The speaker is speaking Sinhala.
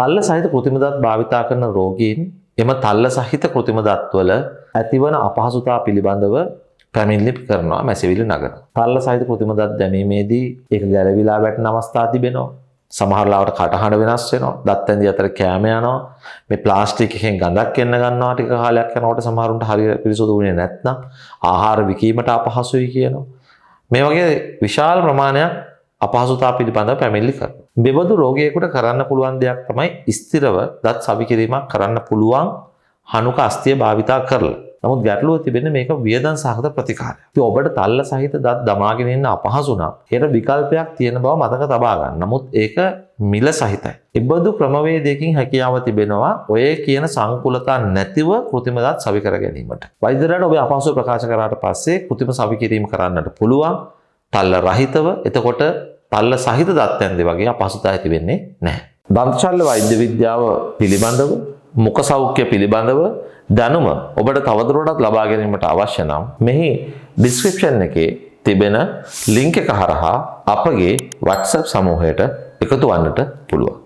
තල්ල සහිත කෘත්‍රිම දත් භාවිතා කරන රෝගීන් එම තල්ල සහිත කෘත්‍රිම දත්වල ඇතිවන අපහසුතා පිළිබඳව පැමිණිලි කරනවා මැසිවිලි නගර. තල්ල සහිත කෘත්‍රිම දත් දැමීමේදී ඒක ගැලවිලා වැටෙන අවස්ථා තිබෙනවා. සමහර ලාවට කටහඬ වෙනස් වෙනවා. දත් ඇඳි අතර කැම යනවා. මේ ප්ලාස්ටික් එකෙන් ගඳක් එන්න ගන්නවා ටික කාලයක් යනකොට සමහරුන්ට හරියට පිරිසුදු වෙන්නේ නැත්නම් ආහාර විකීමට අපහසුයි කියනවා. මේ වගේ විශාල ප්‍රමාණයක් අපහසුතා පිළිබඳව පැමිණිලි කරනවා. මෙබඳු රෝගියෙකුට කරන්න පුළුවන් දෙයක් තමයි ස්ථිරව දත් සවි කිරීමක් කරන්න පුළුවන් හනුක අස්තිය භාවිතා කරලා. නමුත් ගැටලුව තිබෙන්නේ මේක වියදම් සහගත ප්‍රතිකාරයක්. ඉතින් ඔබට තල්ල සහිත දත් දමාගෙන ඉන්න අපහසු නම් ඒකට විකල්පයක් තියෙන බව මතක තබා ගන්න. නමුත් ඒක මිල සහිතයි. ඉබ්බදු ක්‍රමවේදයකින් හැකියාව තිබෙනවා ඔය කියන සංකුලතා නැතිව කෘත්‍රිම දත් සවි කර ගැනීමට. වෛද්‍යවරයාට ඔබ අපහසු ප්‍රකාශ කරාට පස්සේ කෘත්‍රිම සවි කිරීම කරන්නට පුළුවන්. තල්ල රහිතව. එතකොට තල්ල සහිත දත් ඇන්දේ වගේ අපහසුතාවය තිබෙන්නේ නැහැ. දන්ත ශල්‍ය වෛද්‍ය විද්‍යාව පිළිබඳව මුඛ සෞඛ්‍ය පිළිබඳව දැනුම ඔබට තවදුරටත් ලබා ගැනීමට අවශ්‍ය නම් මෙහි ඩිස්ක්‍රිප්ෂන් එකේ තිබෙන ලින්ක් එක හරහා අපගේ WhatsApp සමූහයට එකතු වන්නට පුළුවන්.